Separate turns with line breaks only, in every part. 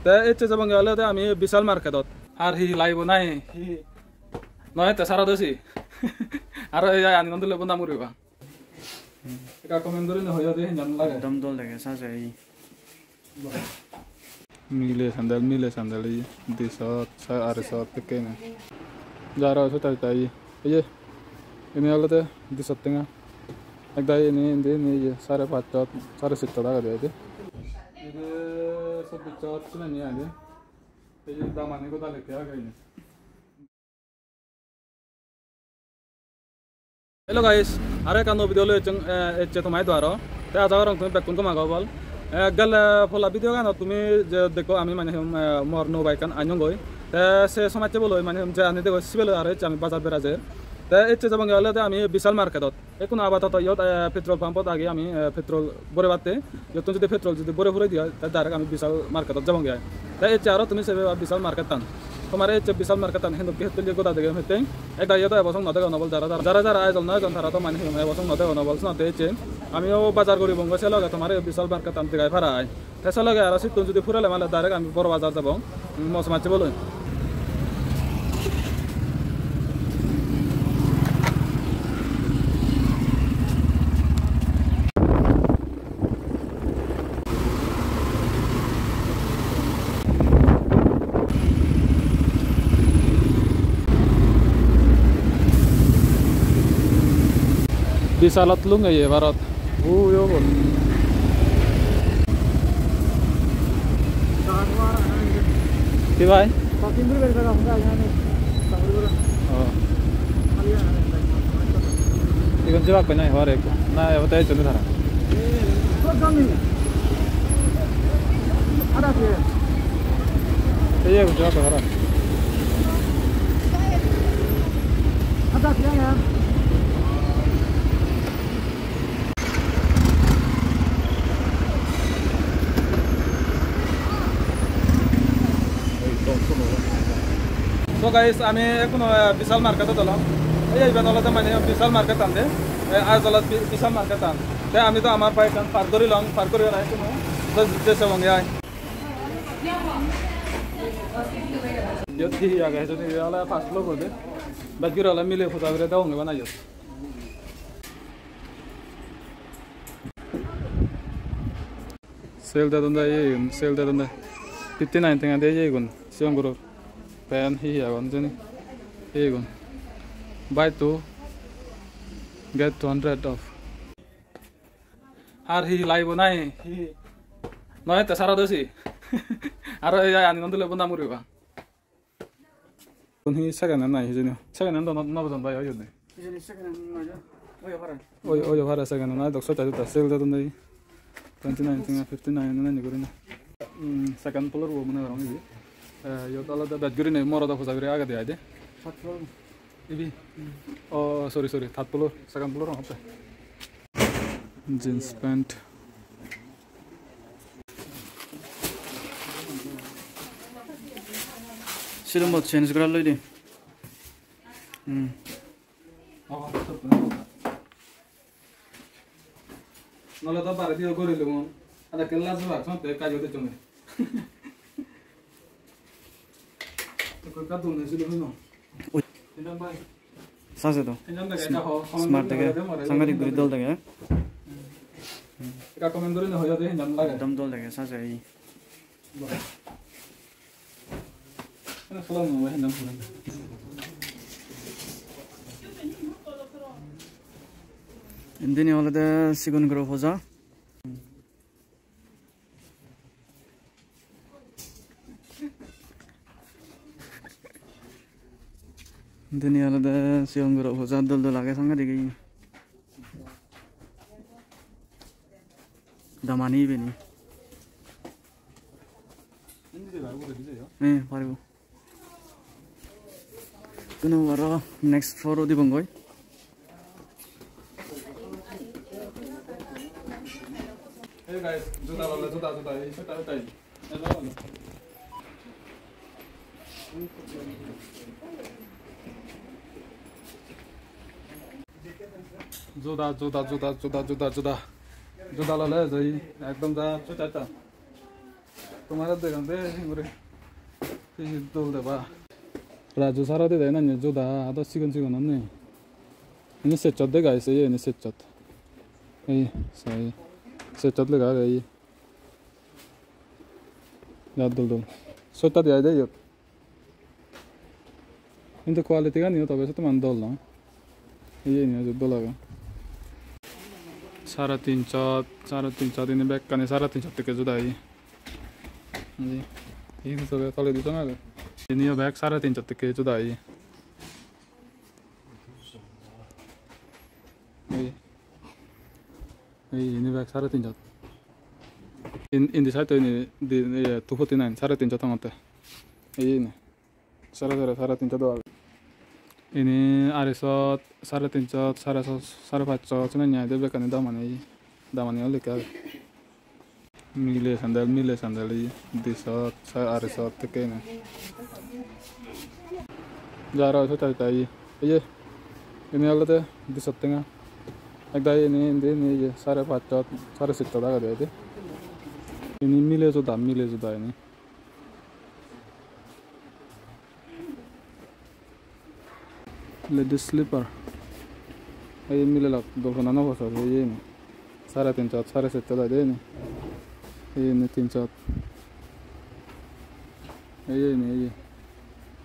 তে এতে যাব গেলে আমি বিশাল মার্কেটত আর হি লাইব নাই হি নয় তে সারা দছি আর এই আনি নন্দলে বন্ধা মরিবা এটা কমেন্ট করে হইয়া দে জান লাগে
দম দল লাগে সাজাই
মিলে স্যান্ডেল এই 200 400 pequeña যারা আছে তাই এই যে ini alate 200 tengah agda ini 500 600 টাকা দিয়ে ini sebicot cuma ni aja এই যে দামানে কোথা লেখা আছে Hello guys, are kan video le chang che tumai dwaro te aja rong tumi bekun ko magobal gal fola video kan tumi je dekho ami mane mor no bike kan anyong goi te se somache boloi mane je ani dekho sibel are ami bazar beraje te eche jabang gale te ami বিশাল মার্কেটত একোন আবাতত ইয়ত petrol পাম্পত আগে আমি petrol বরে বাতে যত যদি petrol যদি বরে ভরে দিয়া তে ডাইরেক্ট আমি বিশাল মার্কেটত যাবং গায় te eche aro tumi sebe বিশাল মার্কেট tan তোমার এই বিশাল মার্কেট tan হেন কে তুলি গোদা দেখে হেতে একটা ইয়ত এবছর নদে নবল যারা আয়োজন নয় জন তারা তো মানে এবছর নদে নবল না তে এche আমিও বাজার করি বঙ্গ সে লগে তোমার বিশাল মার্কেট tan দেখাই ফারাই তে সে লগে আর সিট যদি ফুরালে মানে ডাইরেক্ট আমি বড় বাজার যাব মস মাছে বলই বিশালত লুং এই ভারত ও বল কি ভাই কতদিন ধরে বের করা আমরা এখন যাবা কই নাই হরে না এবারে চলে ধরা এই এক যাবা ধরা আচ্ছা কি না So guys, আমি এখন বিশাল মার্কেটে গেলাম এই বেনালাতে মানে বিশাল মার্কেট আনতে আজলাত বিশাল মার্কেট আন তাই আমি তো আমার বাইক পার করিলাম পার করি না কোনো দেশে বঙ্গে আই যদি আগে যদি আলা ফাস্ট লোক হতে বাকির আলা মিলে ফটো করে দাও না বানাইও সেল দাদা এই সেল দাদা 59 টাকা দিয়ে এই গুণ সিং গুরু pen hi ya gon jeni hey gon buy 2 get 200 off আর হি লাইব নাই হি নয় তে সারা দছি আর এই আনি নন্দলে বন্ধা মরিবা কোন হি সেকেন্ড নাই হিজনি সেকেন্ড হ্যান্ড ন বজন বাই হইও নাই হিজনি সেকেন্ড নাই ওই ভাড়া সেকেন্ড নাই দক্ষ তা সেল দা নাই 29 tinga 59 নাই করি না সেকেন্ড ফ্লোর ও মনে রং ই yo tala da badguri ne moro da khosaguri aga de ade third floor ibi oh sorry third floor second floor hope jeans pant
sirum bot change kora loi de
nala da bare dio kori lumo ada kelas ba sonte kajo de chome
সাজে তো smart থেকে সাংঘাতিক করে দল থেকে
এটা comment করে হইয়া দে জান লাগে
দম দল থেকে সাজে এই
না ফলাম না হেন ফলাম
ইন্দিনি হলদে সিগুন grow ফজা dunia ada siang gerok hoza dol lagi sangat digi damani beni paribu kuno waro next floor di bangoi
hey guys juta ini juta জোদা ললে যাই একদম যা চুটাটা तुम्हारा देखते हैं dol deh pak. Raju sarah deh nanya jodoh ada sigon nih. Ini secot deh guys ya ini secot. Saya secot deh guys. Ya dol. Secot ya deh yuk. Ini kualitas kan ini tapi itu mandol lah. Ini aja dol lagi. Sarah tincot ini back kan sarah tincot ke jodoh ini. Ini tuh kalau di sana kan. Ini ya back sarah tincot ke jodoh ini. Ini back sarah tincot. Ini satu ini di 249 sarah tincot angkat. Ini sarah tincot doang. Ini arisot sarah tincot sarah pacot sebenarnya dia back kan damannya oleh kan. Mile sandal ini disot saya arisot tekene. Jara itu tadi. Iya. Ini Allah tuh disot tengah. Agak ini ya sarah pacot sarah situ dah ada itu. Ini mile sudah ini. Ladies slipper. Ini mile lah dolphin anak pasal ini. Sarah tincot sarah situ dah ini. Ini tincot. Ini.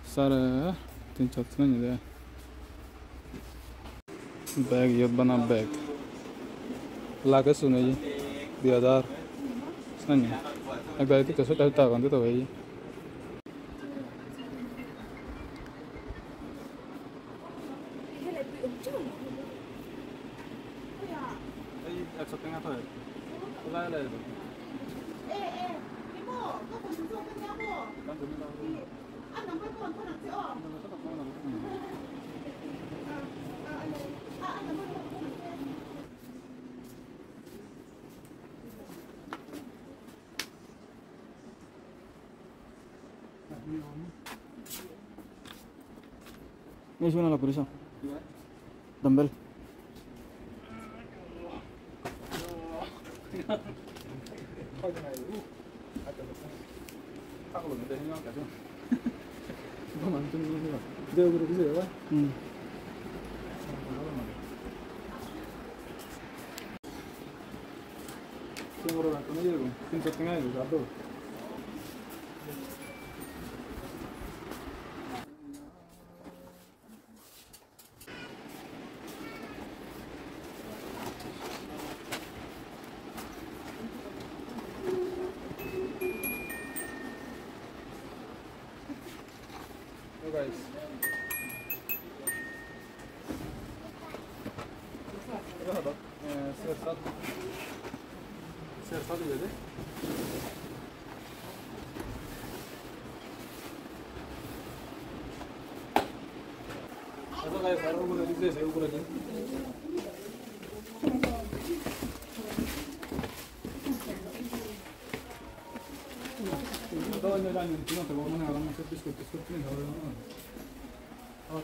Sarah tincot sebenarnya deh. Bag yod bana bag. Laga सुने 2000 sebenarnya. Agak itu kesel tadi tahu kan itu wei. Setengah tuh. Lah.
Ini sebenarnya apa bisa? Dumbbell. Guys. Berapa? Sersat jadi. Apa guys, baru boleh dibuat saya ukur lagi. Ini tuh mana orang masih biskuit ini kalau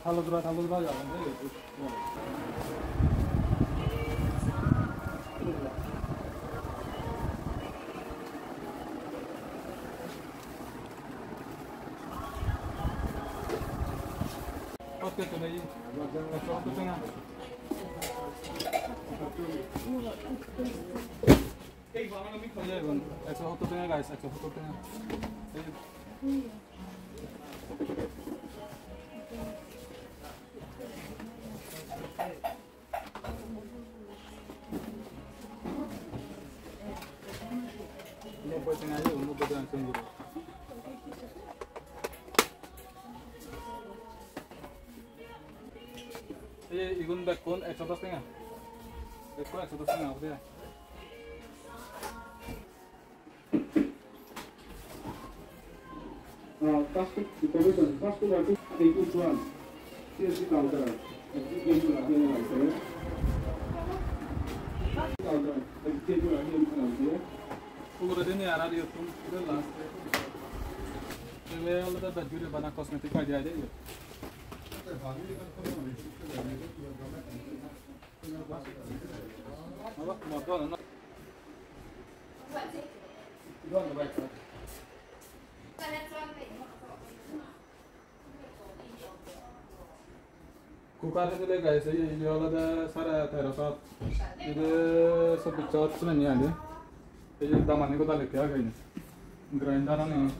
kalau dura ya oke tuh lagi itu tengah bangun kami kerja kan eksofoto tengah guys eksofoto tengah Uno puede tener ahí, uno puede tener seguro. 이건 백건 엑소더 생아. 백건 엑소더 생아 어디야? Casco berarti itu tuan. Sisi counter. Itu lagi yang ada. Counter. Itu lagi yang ada. Ugur ini ada di YouTube. Itu last. Ini kalau ada baju di bana kosmetik aja ada ya. Apa? Motor, no? Itu ada baik.
Kucar ini guys, ini jual ada 1300. Ini 24 cuma ni ada. Ini daman ini kita lihat ya ini. Grinder ni.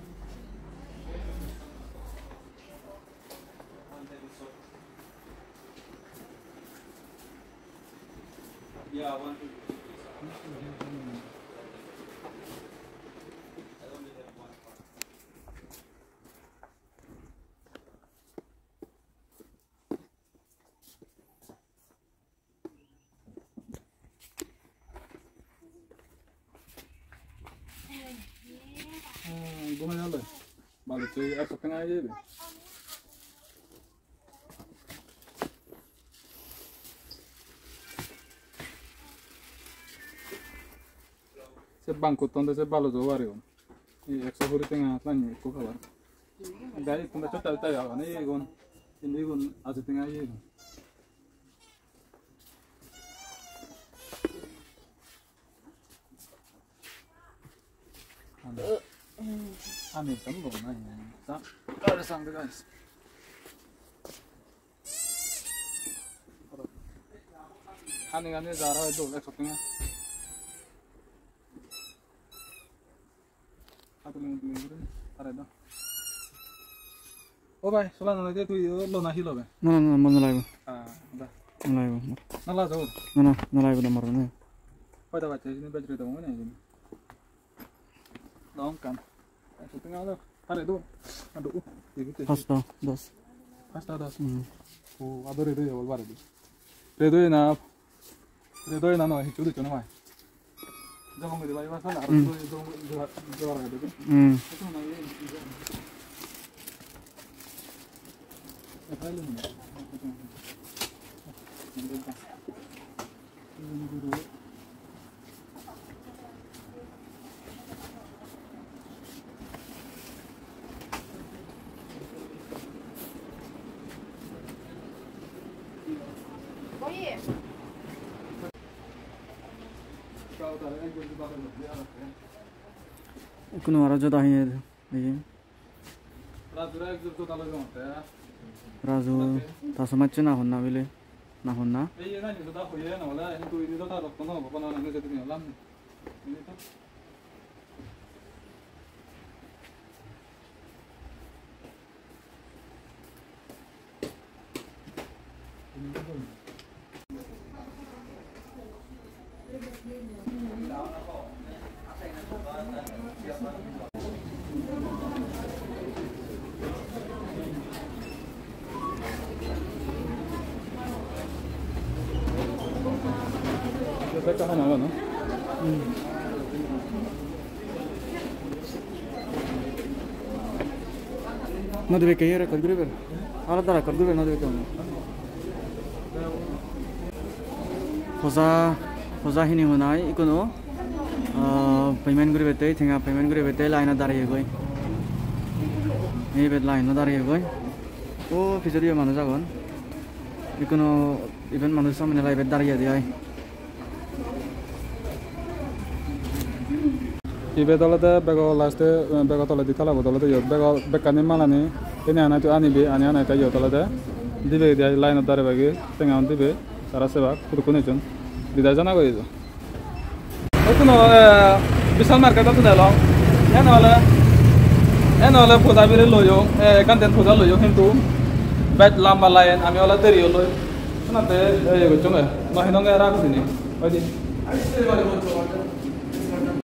Yeah, I want to. Gimana lo? Balik cuy, apa tengah aja deh. Sebangkut tonde sebalo jo wario. Ini eksa huri tengah tanya ikut kawan. Dari tonde coba ya, ini gon aja tengah aja. Amin tembok nanya. Ada sang guys. Ani zara itu eksa tengah. Oh bhai, soalnya nanti tu lo nahi lo bhai.
No, mau nolai.
Udah.
Nolai.
Nala jauh.
No, nolai nomor ni.
Pada baca ini baca cerita mana ini? Dong kan. Tengah tu. Ada tu. Aduh.
Pasta, dos.
Pasta dos. Oh, ada redo ya, walbar redo. Redo na no, hicu tu cuma. Jangan mesti bayar pasal. Redo itu jual redo tu. Itu na ini. Apa lagi?
Kuno orang jodoh ini, ni. Razu, tak sempat cina honna bile, na honna.
Mereka mana no?
No debe caer, record ber. Ahora está record ber, no debe caer. Fosa ini hunai, ikono. Payment guru betai, tengah payment guru betai line ada raya goi. Ini bet line ada raya goi. Oh, fitur mana jagon? Ikono event manusia menilai bet raya dia.
Ibe tolate bego last bego tolate ditala tolate yo bego bekani malani ini ana tu ani be ani ana ta yo tolate dibe dia line dare bagi tengah dibe sara seba kurkune jon dida jana go izo okuno bisal market tu dalo eno le phoda bire loyo content phoda loyo hintu bet lamba line ami ola teri lo sunate go chunga no hinonga ra ko dini odi